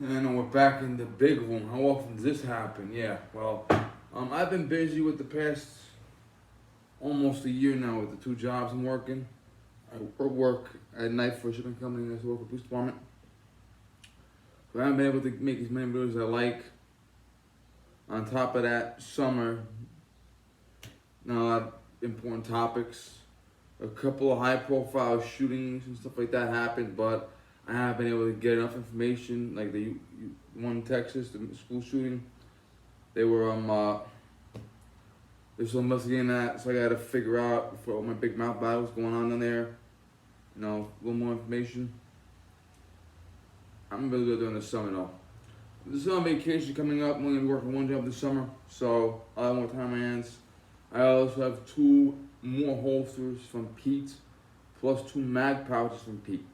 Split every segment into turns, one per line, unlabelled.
And I know we're back in the big room. How often does this happen? Yeah, well, I've been busy with the past almost a year now with the two jobs I'm working. I work at night for a shipping company and I work for the police department. So I haven't been able to make as many videos as I like. On top of that, summer, not a lot of important topics. A couple of high profile shootings and stuff like that happened, but I haven't been able to get enough information. Like the one in Texas, the school shooting, they were they're still investigating that, so I gotta figure out for all my big mouth battles going on in there. You know, a little more information. I'm really good during the summer though. The summer vacation coming up. I'm only gonna be working one job this summer, so I'll have more time on my hands. I also have 2 more holsters from Pete, plus 2 mag pouches from Pete.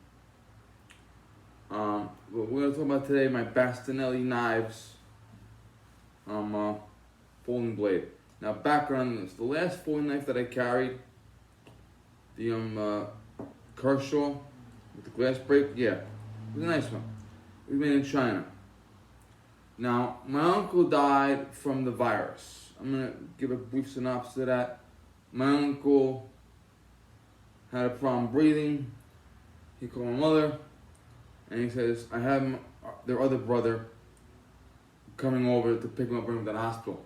But we're gonna talk about today my Bastinelli knives, folding blade. Now, background on this: the last folding knife that I carried, the Kershaw with the glass break, yeah, it was a nice one. It was made in China. Now, my uncle died from the virus. I'm gonna give a brief synopsis of that. My uncle had a problem breathing. He called my mother, and he says, I have their other brother coming over to pick him up and bring him to the hospital.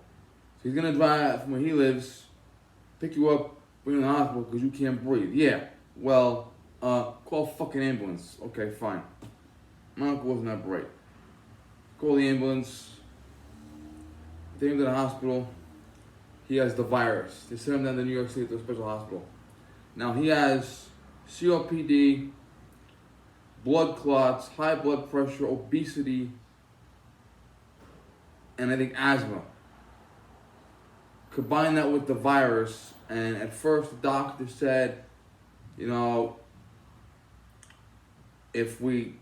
So he's gonna drive from where he lives, pick you up, bring you to the hospital because you can't breathe. Yeah, well, call a fucking ambulance. Okay, fine. My uncle wasn't that bright. Call the ambulance, take him to the hospital. He has the virus. They sent him down to New York City to a special hospital. Now he has COPD, blood clots, high blood pressure, obesity, and I think asthma. Combine that with the virus, and at first the doctor said, you know, if we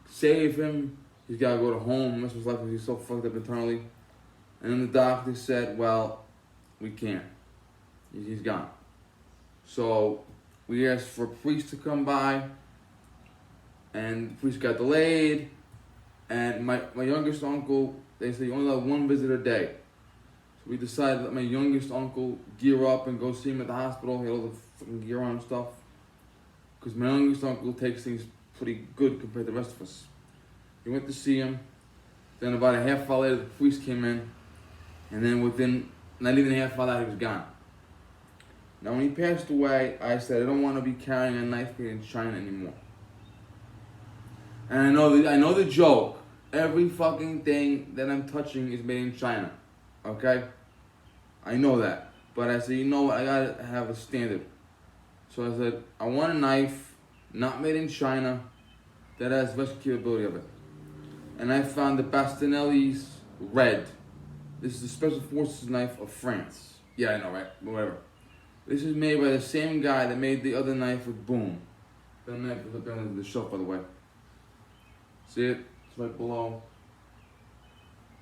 save him, he's got to go to home. This was likely he's so fucked up internally. And then the doctor said, well, we can't. He's gone. So we asked for a priest to come by, and the priest got delayed. And my youngest uncle, they said you only have 1 visit a day. So we decided to let my youngest uncle gear up and go see him at the hospital. He had all the fucking gear on and stuff. Because my youngest uncle takes things pretty good compared to the rest of us. He went to see him. Then about a half hour later, the priest came in. And then within not even a half hour, he was gone. Now, when he passed away, I said, I don't want to be carrying a knife made in China anymore. And I know the joke. Every fucking thing that I'm touching is made in China. Okay? I know that. But I said, you know what? I gotta have a standard. So I said, I want a knife not made in China that has rescue capability of it. And I found the Bastinelli's RED. This is the Special Forces knife of France. Yeah, I know, right? Whatever. This is made by the same guy that made the other knife with Boom. That knife is up on the shelf, by the way. See it? It's right below.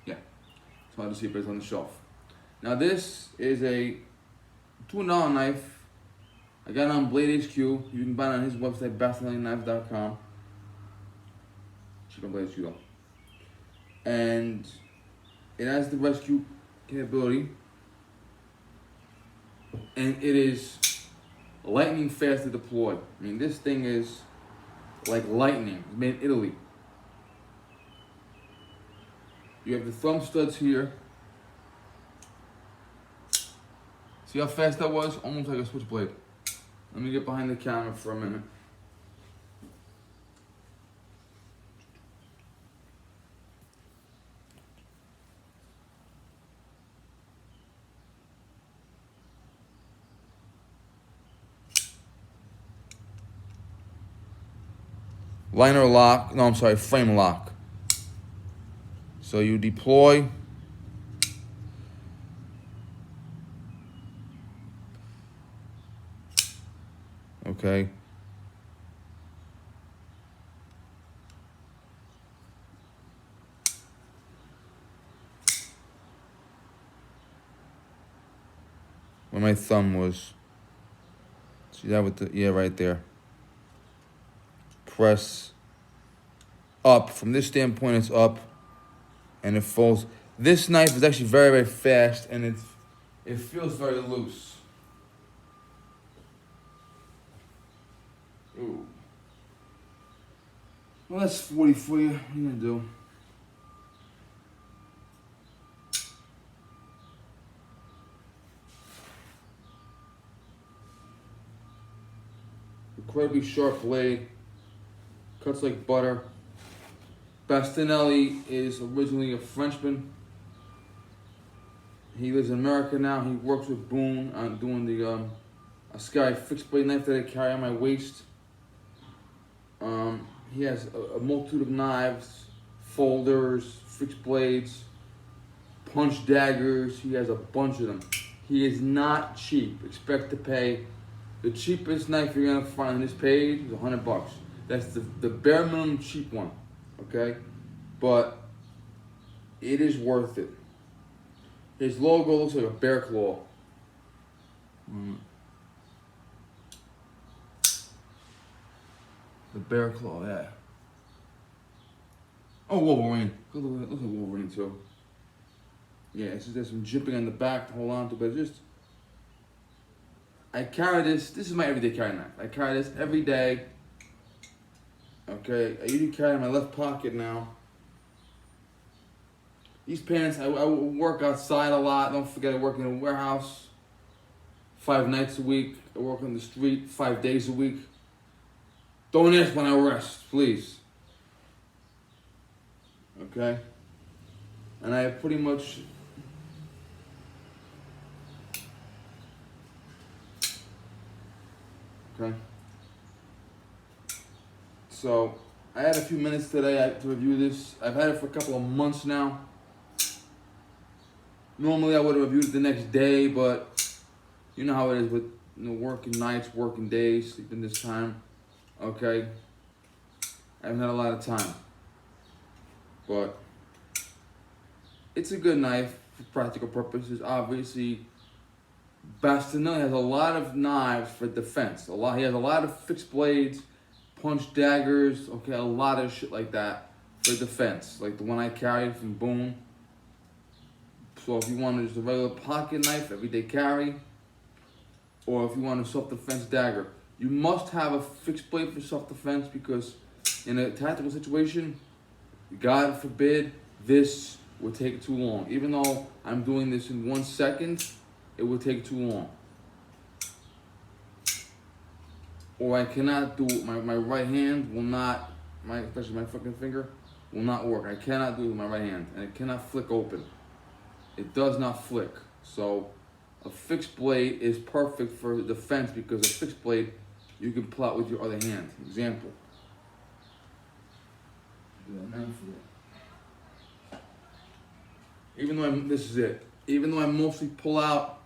Yeah. It's hard to see, but it's on the shelf. Now this is a $2 knife. I got it on Blade HQ. You can buy it on his website, BastinelliKnives.com. Check out Blade HQ though. And it has the rescue capability, and it is lightning fast to deploy. I mean, this thing is like lightning. It's made in Italy. You have the thumb studs here. See how fast that was? Almost like a switchblade. Let me get behind the camera for a minute. Liner lock, no, I'm sorry, frame lock. So you deploy. Okay. Where my thumb was. See that with the, yeah, right there. Press up. From this standpoint, it's up, and it folds. This knife is actually very, very fast, and it feels very loose. Ooh. Well, that's 40 for you. What are you gonna do? Incredibly sharp blade. Cuts like butter. Bastinelli is originally a Frenchman. He lives in America now. He works with Boone on doing the a Sky fixed blade knife that I carry on my waist. He has a multitude of knives, folders, fixed blades, punch daggers. He has a bunch of them. He is not cheap. Expect to pay. The cheapest knife you're gonna find on this page is $100. That's the bare minimum cheap one, okay? But it is worth it. His logo looks like a bear claw. The bear claw, yeah. Oh, Wolverine. Look at Wolverine too. Yeah, it's just there's some jipping on the back to hold on to, but it's just. I carry this. This is my everyday carry knife. I carry this every day. Okay, I usually carry it in my left pocket now. These pants, I work outside a lot. Don't forget I work in a warehouse 5 nights a week. I work on the street 5 days a week. Don't ask when I rest, please. Okay? And I pretty much... Okay? So, I had a few minutes today to review this. I've had it for a couple of months now. Normally I would have reviewed it the next day, but you know how it is with working nights, working days, sleeping this time. Okay? I haven't had a lot of time. But it's a good knife for practical purposes. Obviously, Bastinelli has a lot of knives for defense. He has a lot of fixed blades, punch daggers, okay, a lot of shit like that for defense. Like the one I carry from Boone. So if you want just a regular pocket knife, everyday carry, or if you want a self-defense dagger, you must have a fixed blade for self-defense because in a tactical situation, God forbid, this would take too long. Even though I'm doing this in 1 second, it would take too long. Or I cannot do it. My right hand will not, especially my fucking finger, will not work. I cannot do it with my right hand, and it cannot flick open. It does not flick. So a fixed blade is perfect for defense because a fixed blade you can pull out with your other hand. Example. Even though this is it. Even though I mostly pull out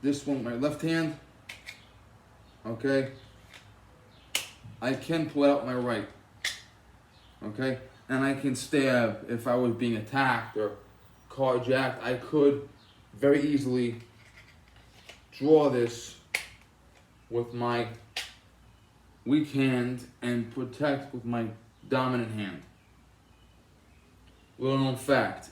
this one with my left hand, okay, I can pull out my right, okay, and I can stab if I was being attacked or carjacked. I could very easily draw this with my weak hand and protect with my dominant hand. Little known fact,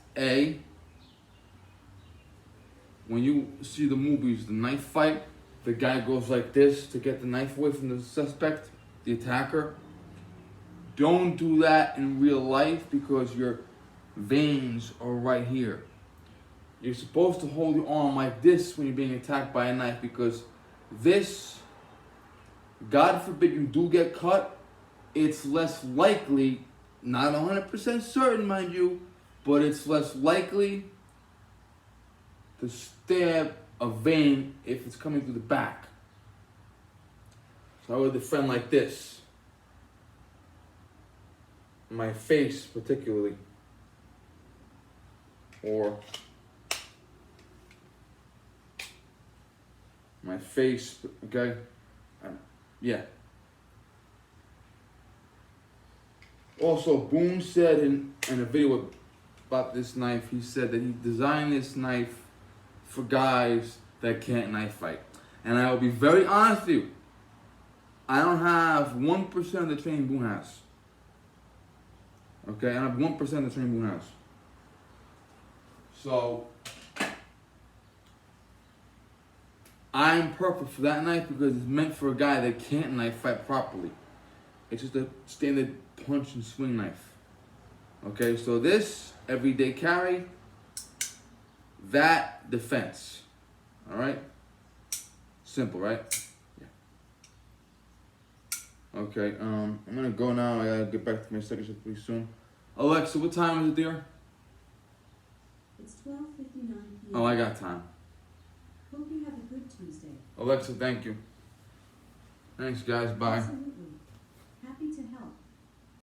when you see the movies, the knife fight, the guy goes like this to get the knife away from the suspect, the attacker. Don't do that in real life because your veins are right here. You're supposed to hold your arm like this when you're being attacked by a knife because this, God forbid you do get cut, it's less likely, not 100% certain mind you, but it's less likely to stab a vein if it's coming through the back. So I would defend like this. My face particularly. Or my face, okay? Yeah. Also, Boone said in a video about this knife, he said that he designed this knife for guys that can't knife fight. And I will be very honest with you. I don't have 1% of the training Boone has. Okay, and I have 1% of the Train Boon House. So I'm perfect for that knife because it's meant for a guy that can't knife fight properly. It's just a standard punch and swing knife. Okay, so this everyday carry, that defense. All right, simple, right? Yeah. Okay, I'm gonna go now. I gotta get back to my second shift pretty soon. Alexa, what time is it, dear?
It's 12:59 p.m.
Oh, I got time.
Hope you have a good Tuesday.
Alexa, thank you. Thanks, guys. Bye.
Absolutely.